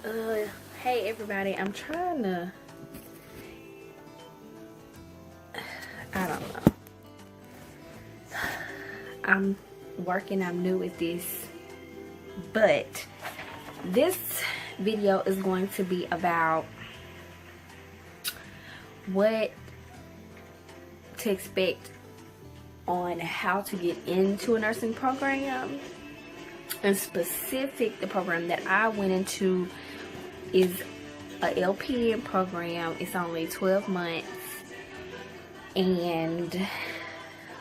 Hey everybody, I'm trying to, I don't know. I'm I'm new at this, but this video is going to be about what to expect on how to get into a nursing program. In specific, the program that I went into is a LPN program. It's only 12 months, and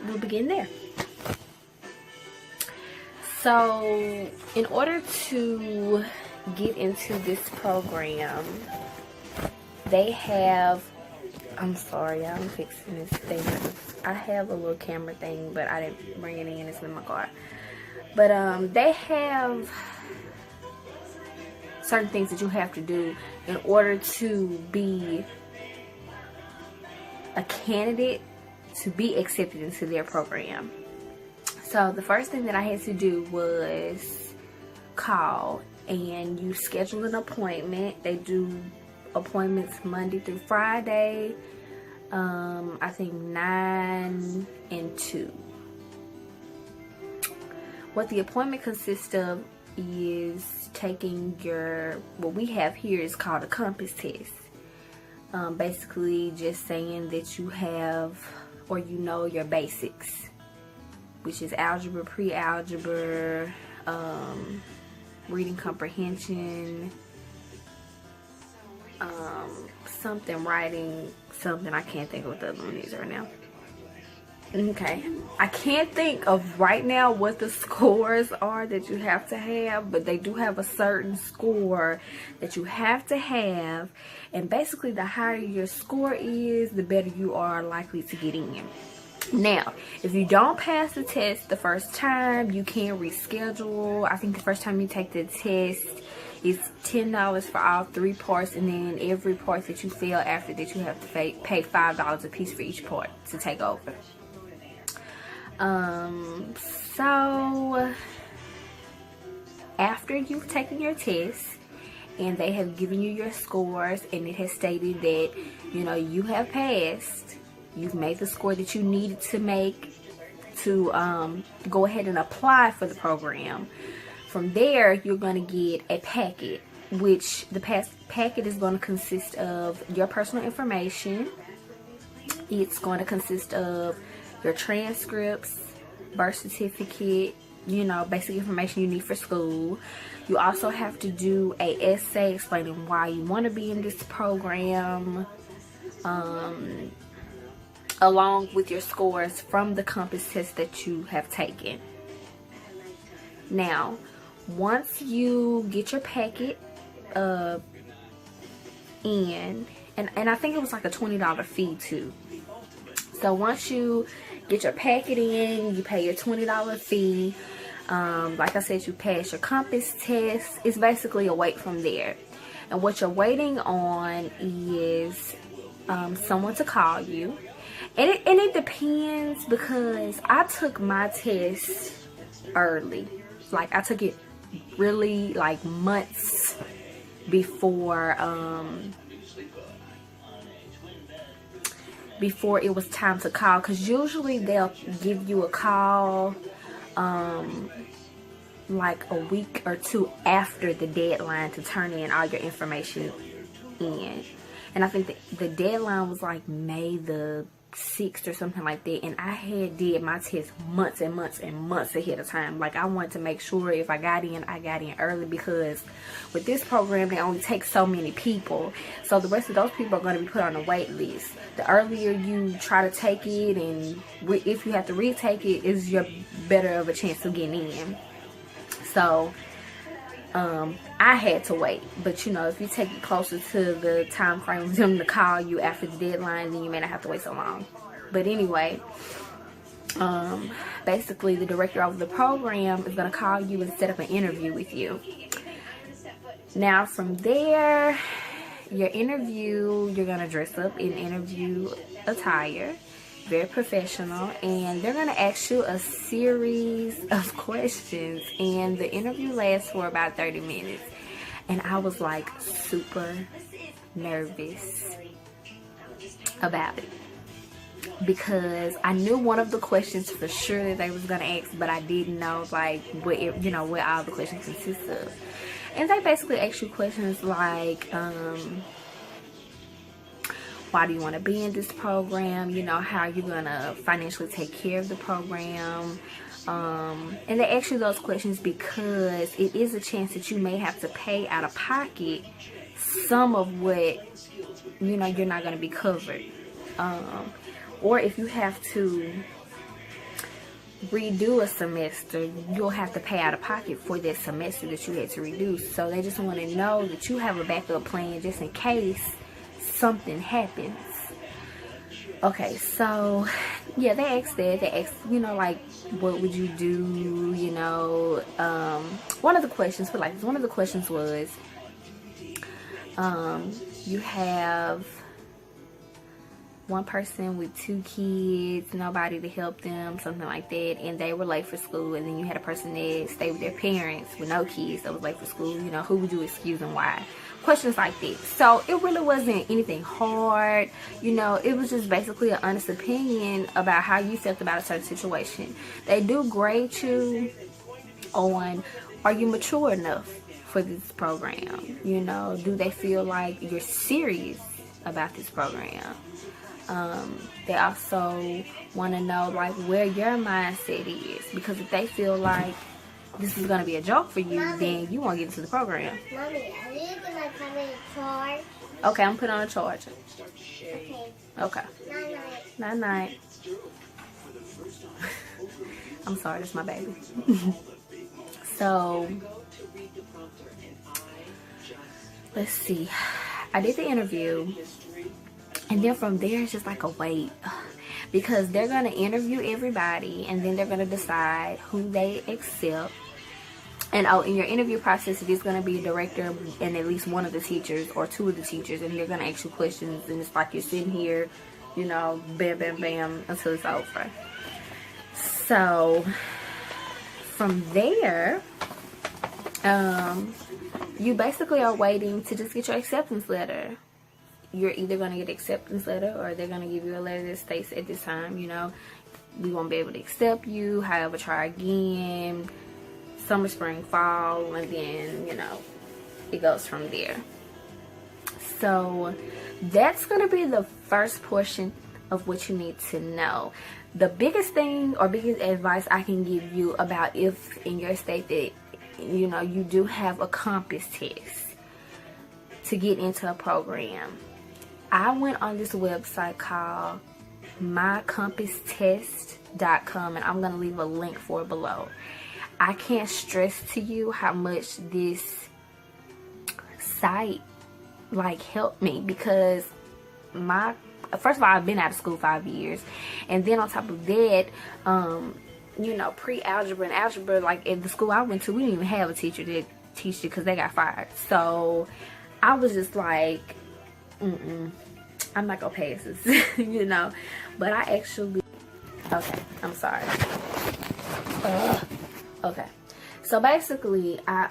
we'll begin there. So in order to get into this program, they have, I'm sorry, I'm fixing this thing. I have a little camera thing, but I didn't bring it in. It's in my car. But they have certain things that you have to do in order to be a candidate to be accepted into their program. So the first thing that I had to do was call, and you schedule an appointment. They do appointments Monday through Friday, I think 9 and 2. What the appointment consists of is taking what we have here is called a compass test. Basically just saying that you have, or you know, your basics, which is algebra, pre-algebra, reading comprehension, something, writing, something. I can't think of what the other one is right now. Okay, I can't think of right now what the scores are that you have to have, but they do have a certain score that you have to have, and basically the higher your score is, the better you are likely to get in. Now, if you don't pass the test the first time, you can reschedule. I think the first time you take the test, it's $10 for all 3 parts, and then every part that you fail after that, you have to pay $5 a piece for each part to take over. So after you've taken your test and they have given you your scores, and it has stated that, you know, you have passed, you've made the score that you needed to make to go ahead and apply for the program. From there, you're going to get a packet, which the packet is going to consist of your personal information. It's going to consist of your transcripts, birth certificate, you know, basic information you need for school. You also have to do a essay explaining why you want to be in this program, along with your scores from the compass test that you have taken. Now, once you get your packet in, and I think it was like a $20 fee too. So once you get your packet in, you pay your $20 fee. Like I said, you pass your compass test. It's basically a wait from there. And what you're waiting on is someone to call you. And it depends, because I took my test early. Like, I took it really like months before it was time to call, because usually they'll give you a call like a week or 2 after the deadline to turn in all your information in. And I think the deadline was like May the 6th or something like that, and I had did my test months and months and months ahead of time. Like, I wanted to make sure if I got in early, because with this program they only take so many people, so the rest of those people are going to be put on a wait list. The earlier you try to take it, and if you have to retake it, is your better of a chance of getting in. So I had to wait. But you know, if you take it closer to the time frame for them to call you after the deadline, then you may not have to wait so long. But anyway, basically the director of the program is going to call you and set up an interview with you. Now from there, your interview, you're going to dress up in interview attire, very professional, and they're going to ask you a series of questions, and the interview lasts for about 30 minutes. And I was like super nervous about it, because I knew one of the questions for sure that they was gonna ask, but I didn't know like what what all the questions consist of. And they basically ask you questions like, why do you want to be in this program? How are you gonna financially take care of the program? And they ask you those questions because it is a chance that you may have to pay out of pocket some of what you're not going to be covered, or if you have to redo a semester, you'll have to pay out of pocket for that semester that you had to redo. So they just want to know that you have a backup plan just in case something happens. Okay, so yeah, they asked that. They asked, like, what would you do? One of the questions was, you have one person with 2 kids, nobody to help them, something like that, and they were late for school, and then you had a person that stayed with their parents with no kids that was late for school. Who would you excuse and why? Questions like that. So it really wasn't anything hard. It was just basically an honest opinion about how you felt about a certain situation. They do grade you on, are you mature enough for this program? Do they feel like you're serious about this program? They also want to know like where your mindset is, because if they feel like this is going to be a joke for you, Mommy, then you won't get into the program. Mommy, are you going to come in a charge? Okay, I'm putting on a charger. Okay. Night-night. Night-night. I'm sorry, that's my baby. So, let's see. I did the interview, and then from there it's just like a wait, because they're going to interview everybody, and then they're going to decide who they accept. And in your interview process, it is going to be a director and at least one of the teachers or 2 of the teachers, and they're going to ask you questions, and it's like you're sitting here, bam, bam, bam, until it's over. So from there, you basically are waiting to just get your acceptance letter. You're either going to get an acceptance letter, or they're going to give you a letter that states at this time, we won't be able to accept you, however, try again, summer, spring, fall, and then, it goes from there. So that's going to be the first portion of what you need to know. The biggest thing or biggest advice I can give you about if in your state that, you do have a Compass test to get into a program, I went on this website called mycompasstest.com, and I'm going to leave a link for it below. I can't stress to you how much this site helped me, because first of all, I've been out of school 5 years, and then on top of that, pre-algebra and algebra, like at the school I went to, we didn't even have a teacher that teach it because they got fired. So I was just like, I'm not gonna pass this, but I actually, okay, I'm sorry. Okay, so basically I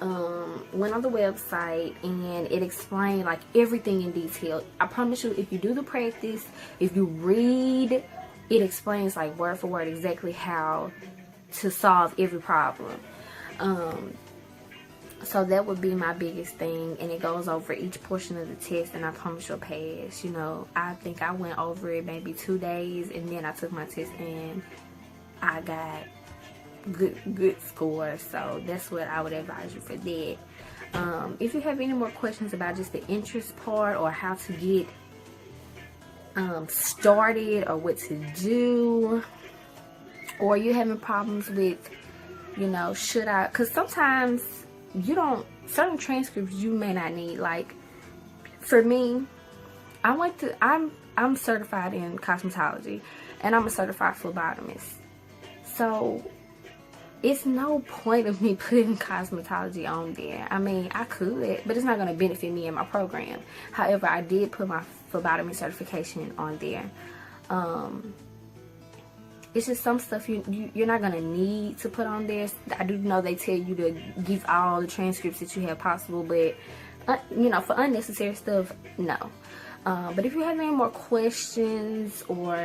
went on the website, and it explained like everything in detail. I promise you, if you do the practice, if you read, it explains like word for word exactly how to solve every problem. So that would be my biggest thing, and it goes over each portion of the test, and I promise you'll pass. I think I went over it maybe 2 days, and then I took my test and I got good score. So that's what I would advise you for that. If you have any more questions about just the interest part, or how to get started, or what to do, or you're having problems with should I, because sometimes certain transcripts you may not need. Like for me, I'm certified in cosmetology, and I'm a certified phlebotomist, so it's no point of me putting cosmetology on there. I mean, I could, but it's not going to benefit me in my program. However, I did put my phlebotomy certification on there. it's just some stuff you're not gonna need to put on there. I do know they tell you to give all the transcripts that you have possible, but you know, for unnecessary stuff, no. But if you have any more questions or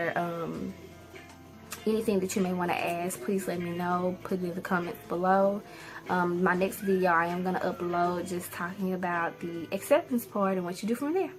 anything that you may want to ask, please let me know. Put it in the comments below. My next video I am going to upload just talking about the acceptance part and what you do from there.